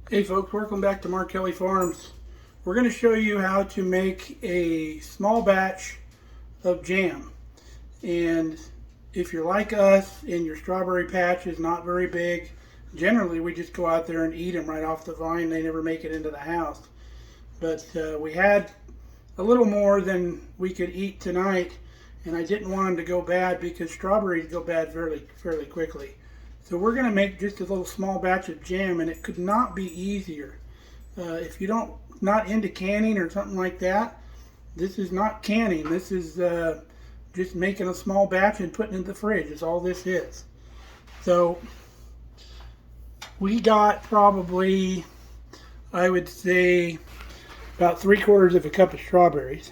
Hey folks, welcome back to Mark Kelly Farms. We're going to show you how to make a small batch of jam. And if you're like us and your strawberry patch is not very big, generally we just go out there and eat them right off the vine. They never make it into the house. But we had a little more than we could eat tonight, and I didn't want them to go bad because strawberries go bad fairly quickly. So we're going to make just a little small batch of jam, and it could not be easier. If you don't not into canning or something like that, this is not canning. This is just making a small batch and putting it in the fridge. Is all this is. So we got probably, I would say, about 3/4 of a cup of strawberries.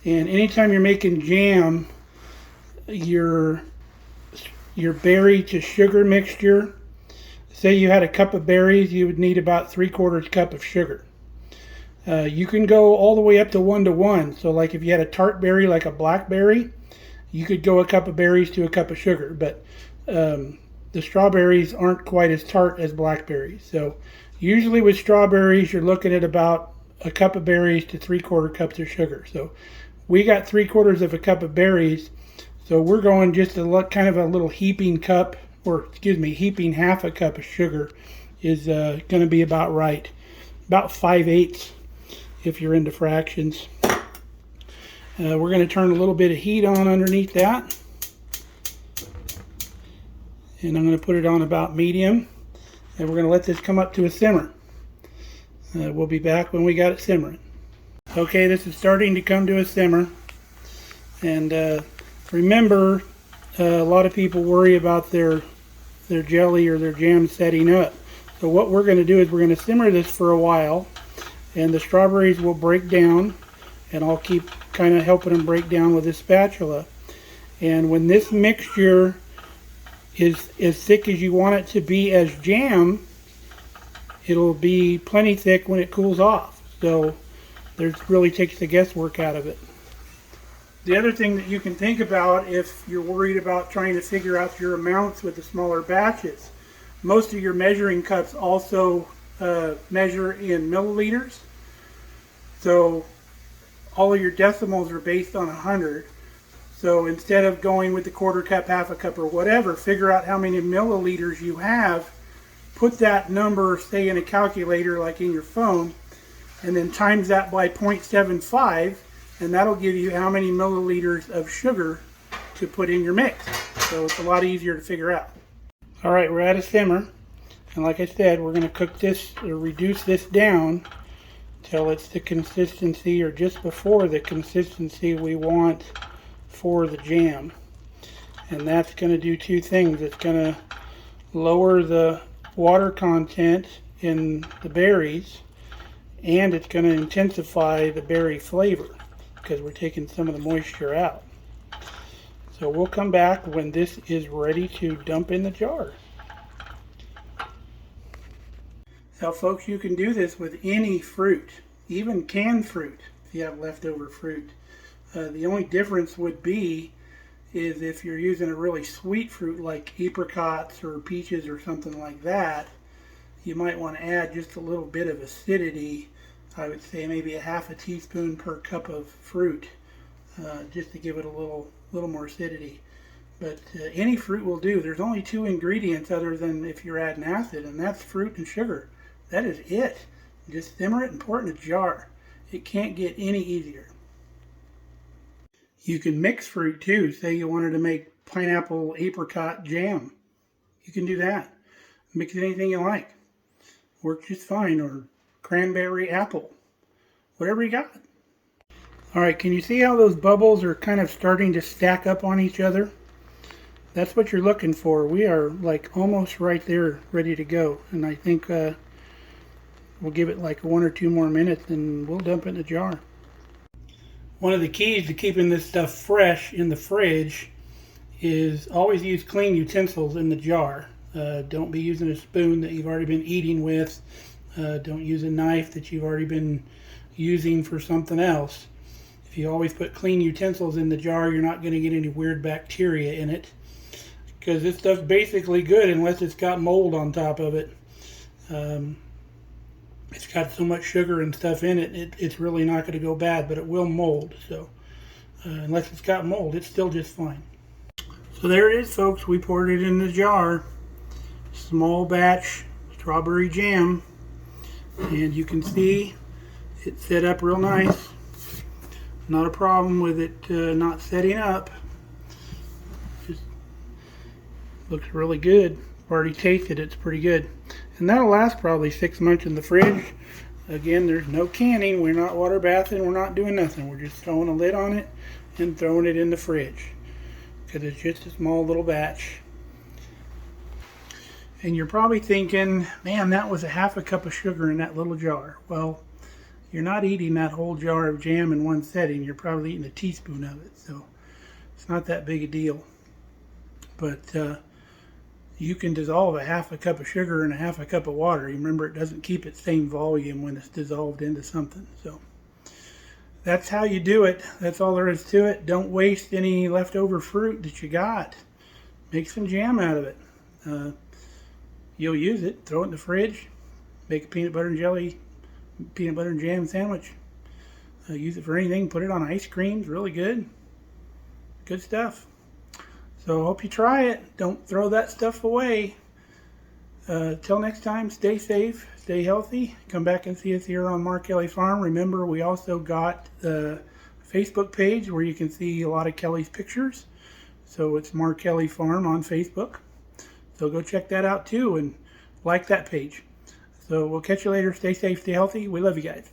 And anytime you're making jam, your berry to sugar mixture, say you had a cup of berries, you would need about 3/4 cup of sugar. You can go all the way up to 1:1. So like if you had a tart berry like a blackberry, you could go a cup of berries to a cup of sugar. But the strawberries aren't quite as tart as blackberries. So usually with strawberries, you're looking at about a cup of berries to 3/4 cups of sugar. So we got 3/4 of a cup of berries. So we're going just a kind of a little heaping cup, or excuse me, heaping half a cup of sugar is going to be about right. About 5/8 if you're into fractions. We're going to turn a little bit of heat on underneath that. And I'm going to put it on about medium. And we're going to let this come up to a simmer. We'll be back when we got it simmering. Okay, this is starting to come to a simmer. And remember, a lot of people worry about their jelly or their jam setting up. So what we're going to do is we're going to simmer this for a while, and the strawberries will break down, and I'll keep kind of helping them break down with this spatula. And when this mixture is as thick as you want it to be as jam, it'll be plenty thick when it cools off. So it really takes the guesswork out of it. The other thing that you can think about if you're worried about trying to figure out your amounts with the smaller batches, most of your measuring cups also measure in milliliters. So all of your decimals are based on 100. So instead of going with the 1/4 cup, half a cup, or whatever, figure out how many milliliters you have, put that number, say, in a calculator like in your phone, and then times that by 0.75, and that'll give you how many milliliters of sugar to put in your mix. So it's a lot easier to figure out. All right, we're at a simmer, and like I said, we're going to cook this or reduce this down till it's the consistency or just before the consistency we want for the jam. And that's going to do two things. It's going to lower the water content in the berries, and it's going to intensify the berry flavor because we're taking some of the moisture out. So we'll come back when this is ready to dump in the jar. Now folks, you can do this with any fruit, even canned fruit if you have leftover fruit. The only difference would be is if you're using a really sweet fruit like apricots or peaches or something like that, you might want to add just a little bit of acidity. I would say maybe a half a teaspoon per cup of fruit, just to give it a little more acidity. But any fruit will do. There's only two ingredients other than if you're adding acid, and that's fruit and sugar. That is it. Just simmer it and pour it in a jar. It can't get any easier. You can mix fruit too. Say you wanted to make pineapple apricot jam. You can do that. Mix anything you like. Works just fine. Or cranberry apple. Whatever you got. Alright, can you see how those bubbles are kind of starting to stack up on each other? That's what you're looking for. We are like almost right there, ready to go. And I think we'll give it like 1 or 2 more minutes and we'll dump it in the jar. One of the keys to keeping this stuff fresh in the fridge is always use clean utensils in the jar. Don't be using a spoon that you've already been eating with. Don't use a knife that you've already been using for something else. If you always put clean utensils in the jar, you're not going to get any weird bacteria in it. Because this stuff's basically good unless it's got mold on top of it. it's got so much sugar and stuff in it, it's really not going to go bad, but it will mold. So unless it's got mold, it's still just fine. So there it is, folks. We poured it in the jar. Small batch strawberry jam. And you can see it's set up real nice. Not a problem with it not setting up. Just looks really good. Already tasted it. It's pretty good. And that'll last probably 6 months in the fridge. Again, there's no canning. We're not water bathing. We're not doing nothing. We're just throwing a lid on it and throwing it in the fridge. Because it's just a small little batch. And you're probably thinking, man, that was a half a cup of sugar in that little jar. Well, you're not eating that whole jar of jam in one setting. You're probably eating a teaspoon of it. So it's not that big a deal. But you can dissolve a half a cup of sugar in a half a cup of water. You remember, it doesn't keep its same volume when it's dissolved into something. So that's how you do it. That's all there is to it. Don't waste any leftover fruit that you got. Make some jam out of it. You'll use it. Throw it in the fridge. Make a peanut butter and jam sandwich. Use it for anything. Put it on ice cream. It's really good. Good stuff. So I hope you try it. Don't throw that stuff away. Till next time, stay safe, stay healthy. Come back and see us here on Mark Kelly Farm. Remember, we also got the Facebook page where you can see a lot of Kelly's pictures. So it's Mark Kelly Farm on Facebook. So go check that out too and like that page. So we'll catch you later. Stay safe, stay healthy. We love you guys.